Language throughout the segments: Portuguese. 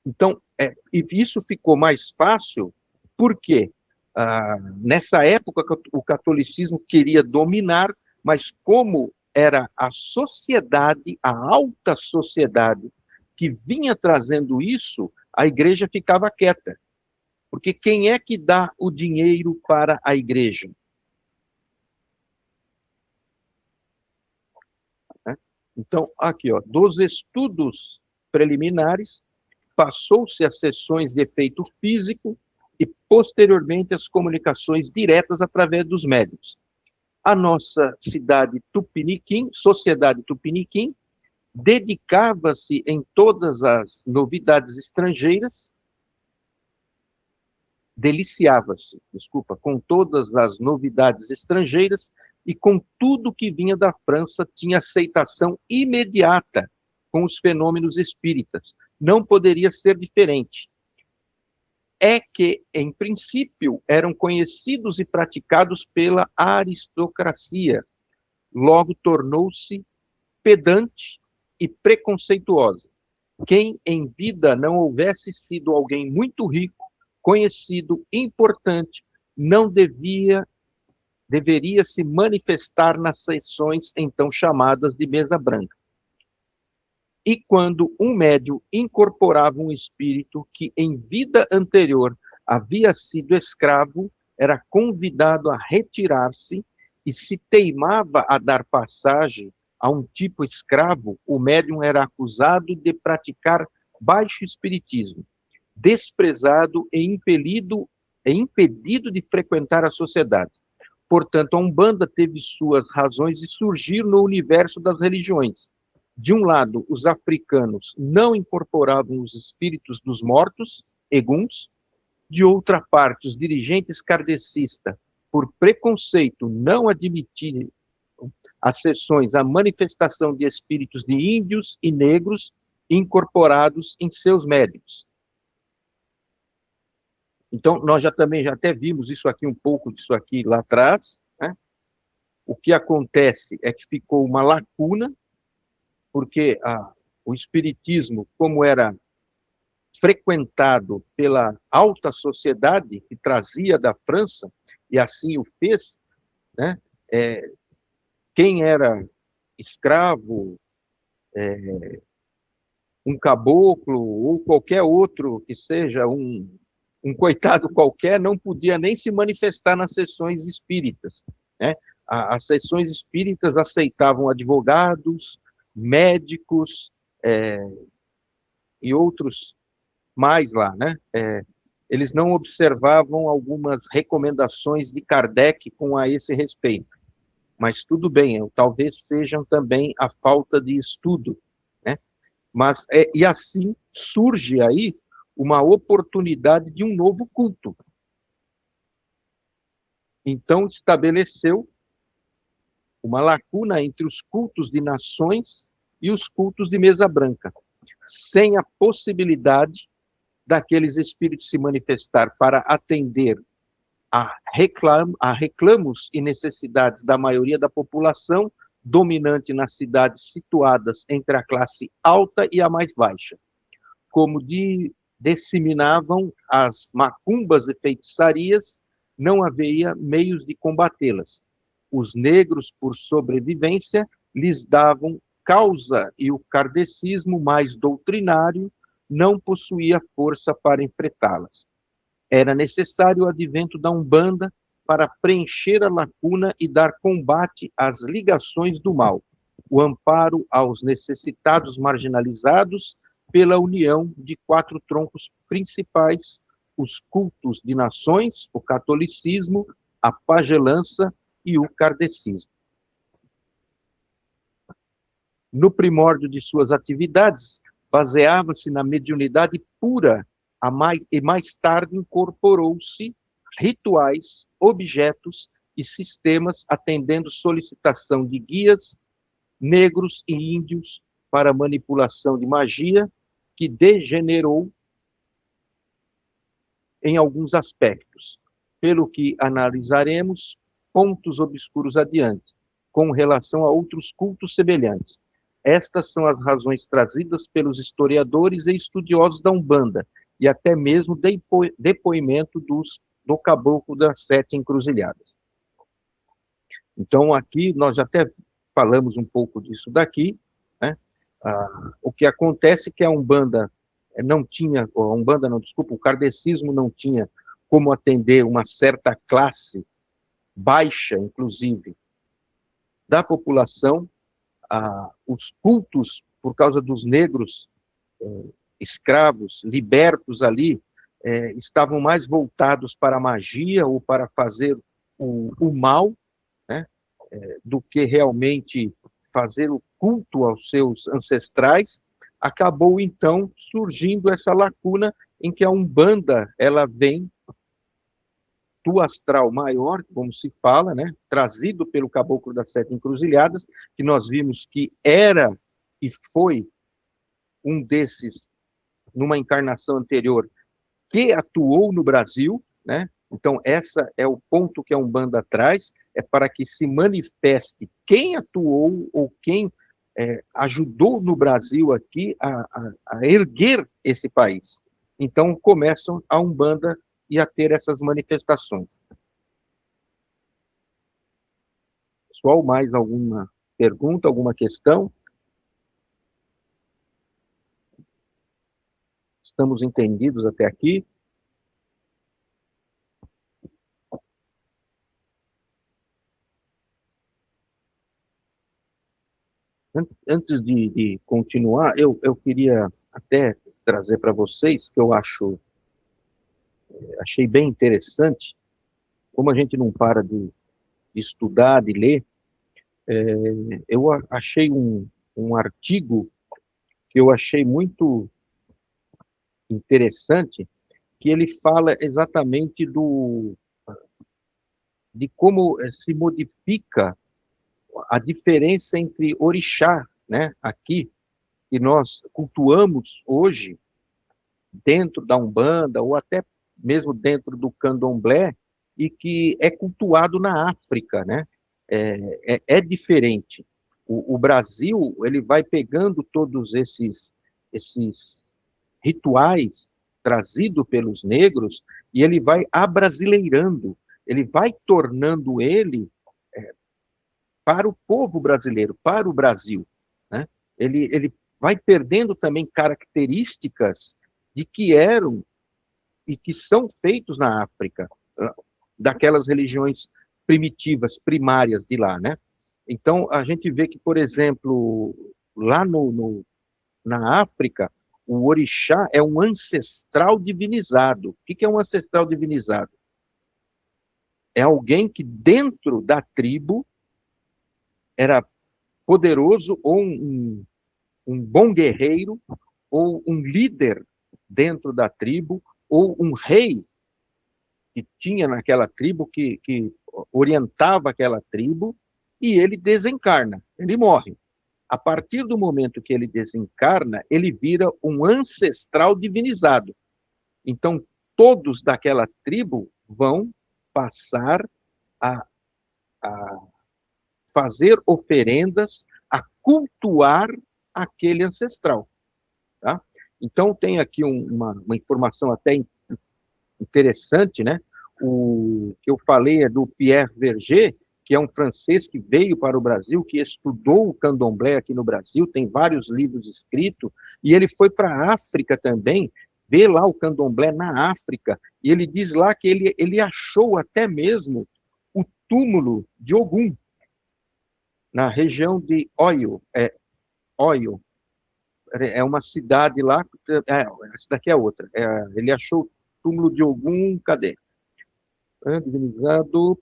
Então, e isso ficou mais fácil porque nessa época o catolicismo queria dominar, mas como era a sociedade, a alta sociedade, que vinha trazendo isso, a igreja ficava quieta. Porque quem é que dá o dinheiro para a igreja? Né? Então, aqui, ó, dos estudos preliminares, passou-se às sessões de efeito físico e, posteriormente, às comunicações diretas através dos médiuns. A nossa cidade Tupiniquim, Sociedade Tupiniquim, dedicava-se em todas as novidades estrangeiras, deliciava-se, desculpa, com todas as novidades estrangeiras e com tudo que vinha da França, tinha aceitação imediata com os fenômenos espíritas. Não poderia ser diferente. É que, em princípio, eram conhecidos e praticados pela aristocracia. Logo, tornou-se pedante e preconceituosa. Quem em vida não houvesse sido alguém muito rico, conhecido, importante, não deveria se manifestar nas sessões então chamadas de mesa branca. E quando um médium incorporava um espírito que em vida anterior havia sido escravo, era convidado a retirar-se e se teimava a dar passagem a um tipo escravo, o médium era acusado de praticar baixo espiritismo, desprezado e impedido de frequentar a sociedade. Portanto, a Umbanda teve suas razões de surgir no universo das religiões. De um lado, os africanos não incorporavam os espíritos dos mortos, eguns. De outra parte, os dirigentes kardecistas, por preconceito, não admitiram as sessões, a manifestação de espíritos de índios e negros incorporados em seus médiums. Então, nós já até vimos isso aqui, um pouco disso aqui lá atrás, né? O que acontece é que ficou uma lacuna, porque o espiritismo, como era frequentado pela alta sociedade que trazia da França, e assim o fez, né? Quem era escravo, um caboclo ou qualquer outro que seja um coitado qualquer, não podia nem se manifestar nas sessões espíritas, né? As sessões espíritas aceitavam advogados, médicos e outros mais lá, né? Eles não observavam algumas recomendações de Kardec com a esse respeito, mas tudo bem, talvez sejam também a falta de estudo, né? Mas e assim surge aí uma oportunidade de um novo culto. Então estabeleceu uma lacuna entre os cultos de nações e os cultos de mesa branca, sem a possibilidade daqueles espíritos se manifestar para atender a reclamos e necessidades da maioria da população dominante nas cidades situadas entre a classe alta e a mais baixa, como disseminavam as macumbas e feitiçarias, não havia meios de combatê-las. Os negros, por sobrevivência, lhes davam causa e o kardecismo mais doutrinário não possuía força para enfrentá-las. Era necessário o advento da Umbanda para preencher a lacuna e dar combate às ligações do mal, o amparo aos necessitados marginalizados pela união de 4 troncos principais, os cultos de nações, o catolicismo, a pagelança e o kardecismo. No primórdio de suas atividades, baseava-se na mediunidade pura, e mais tarde incorporou-se rituais, objetos e sistemas atendendo solicitação de guias, negros e índios para manipulação de magia, que degenerou em alguns aspectos, pelo que analisaremos pontos obscuros adiante, com relação a outros cultos semelhantes. Estas são as razões trazidas pelos historiadores e estudiosos da Umbanda, e até mesmo depoimento do caboclo das 7 encruzilhadas. Então, aqui, nós já até falamos um pouco disso daqui, né? O que acontece é que a Umbanda não tinha, a Umbanda não, desculpa, o kardecismo não tinha como atender uma certa classe baixa, inclusive, da população. Os cultos, por causa dos negros escravos, libertos ali, estavam mais voltados para a magia ou para fazer o mal, né, do que realmente fazer o culto aos seus ancestrais. Acabou, então, surgindo essa lacuna em que a Umbanda, ela vem do astral maior, como se fala, né, trazido pelo caboclo das 7 encruzilhadas, que nós vimos que era e foi um desses, numa encarnação anterior, que atuou no Brasil, né? Então, essa é o ponto que a Umbanda traz, é para que se manifeste quem atuou ou quem ajudou no Brasil aqui a erguer esse país. Então, começam a Umbanda e a ter essas manifestações. Pessoal, mais alguma pergunta, alguma questão? Estamos entendidos até aqui? Antes de continuar, eu queria até trazer para vocês, que eu achei bem interessante, como a gente não para de estudar, de ler, eu achei um artigo que eu achei muito interessante, que ele fala exatamente de como se modifica a diferença entre orixá, né, aqui, que nós cultuamos hoje, dentro da Umbanda, ou até mesmo dentro do Candomblé, e que é cultuado na África, né? É diferente. O Brasil, ele vai pegando todos esses rituais trazidos pelos negros e ele vai abrasileirando, ele vai tornando ele para o povo brasileiro, para o Brasil, né? Ele vai perdendo também características de que eram e que são feitos na África, daquelas religiões primitivas, primárias de lá, né? Então, a gente vê que, por exemplo, lá na África, o orixá é um ancestral divinizado. O que é um ancestral divinizado? É alguém que dentro da tribo era poderoso ou um bom guerreiro, ou um líder dentro da tribo, ou um rei que tinha naquela tribo, que orientava aquela tribo, e ele desencarna, ele morre. A partir do momento que ele desencarna, ele vira um ancestral divinizado. Então, todos daquela tribo vão passar a fazer oferendas, a cultuar aquele ancestral. Tá? Então, tem aqui uma informação até interessante, né? O que eu falei é do Pierre Verger, que é um francês que veio para o Brasil, que estudou o candomblé aqui no Brasil, tem vários livros escritos, e ele foi para a África também, ver lá o candomblé na África, e ele diz lá que ele achou até mesmo o túmulo de Ogum, na região de Oyo, é uma cidade lá, essa daqui é outra, ele achou o túmulo de Ogum, cadê? Divinizado,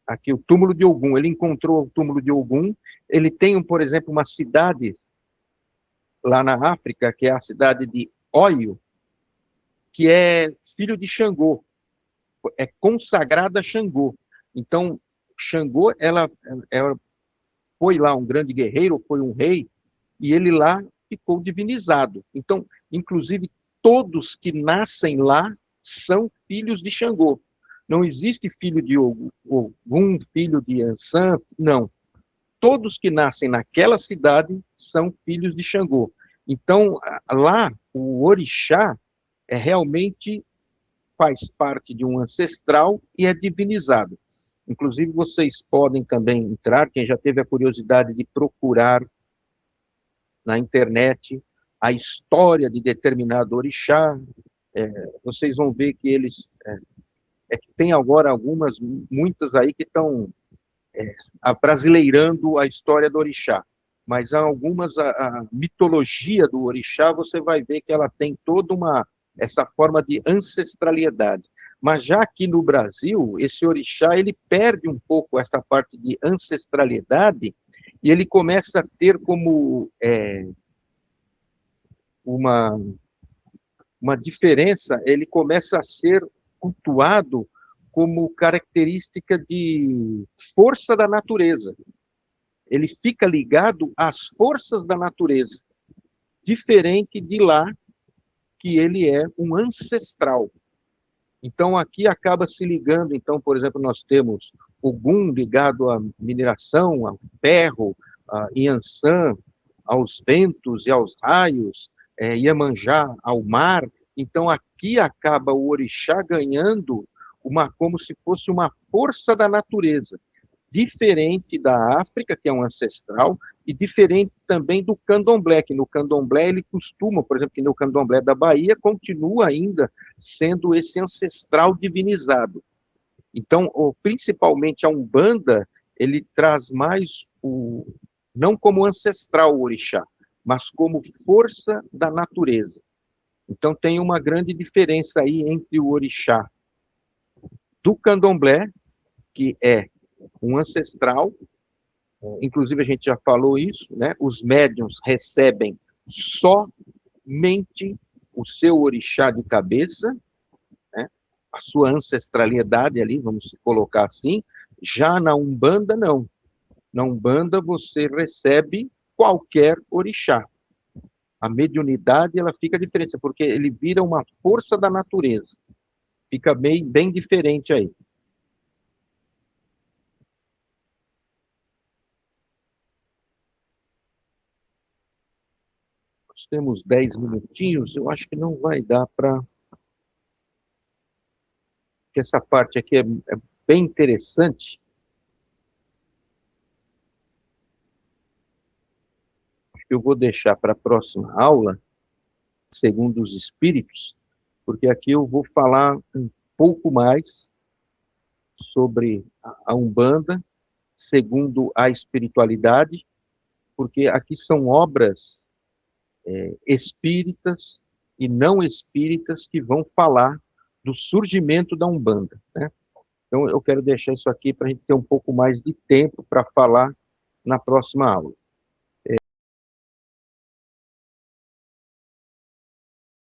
aqui o túmulo de Ogum, ele encontrou o túmulo de Ogum, ele tem, por exemplo, uma cidade lá na África, que é a cidade de Oyo, que é filho de Xangô, é consagrada a Xangô. Então, Xangô, ela foi lá um grande guerreiro, foi um rei, e ele lá ficou divinizado. Então, inclusive, todos que nascem lá são filhos de Xangô. Não existe filho de Ogum, filho de Ansan, não. todos que nascem naquela cidade são filhos de Xangô. Então, lá, o orixá realmente faz parte de um ancestral e é divinizado. Inclusive, vocês podem também entrar, quem já teve a curiosidade de procurar na internet a história de determinado orixá, vocês vão ver que eles... que tem agora muitas aí que estão abrasileirando a história do orixá. Mas há algumas, a mitologia do orixá, você vai ver que ela tem toda essa forma de ancestralidade. Mas já aqui no Brasil, esse orixá, ele perde um pouco essa parte de ancestralidade e ele começa a ter como uma diferença, ele começa a ser cultuado como característica de força da natureza. Ele fica ligado às forças da natureza, diferente de lá, que ele é um ancestral. Então, aqui acaba se ligando, então, por exemplo, nós temos Ogum ligado à mineração, ao ferro, a Yansan, aos ventos e aos raios, Iemanjá ao mar. Então, aqui acaba o orixá ganhando como se fosse uma força da natureza, diferente da África, que é um ancestral, e diferente também do candomblé, que no candomblé ele costuma, por exemplo, que no candomblé da Bahia, continua ainda sendo esse ancestral divinizado. Então, principalmente a Umbanda, ele traz mais não como ancestral o orixá, mas como força da natureza. Então, tem uma grande diferença aí entre o orixá do candomblé, que é um ancestral, inclusive a gente já falou isso, né? Os médiuns recebem somente o seu orixá de cabeça, né? A sua ancestralidade ali, vamos colocar assim. Já na Umbanda, não. Na Umbanda, você recebe qualquer orixá. A mediunidade, ela fica diferente, porque ele vira uma força da natureza. Fica bem diferente aí. Nós temos 10 minutinhos, eu acho que não vai dar para... Porque essa parte aqui é bem interessante. Eu vou deixar para a próxima aula, segundo os espíritos, porque aqui eu vou falar um pouco mais sobre a Umbanda, segundo a espiritualidade, porque aqui são obras espíritas e não espíritas que vão falar do surgimento da Umbanda, né? Então, eu quero deixar isso aqui para a gente ter um pouco mais de tempo para falar na próxima aula.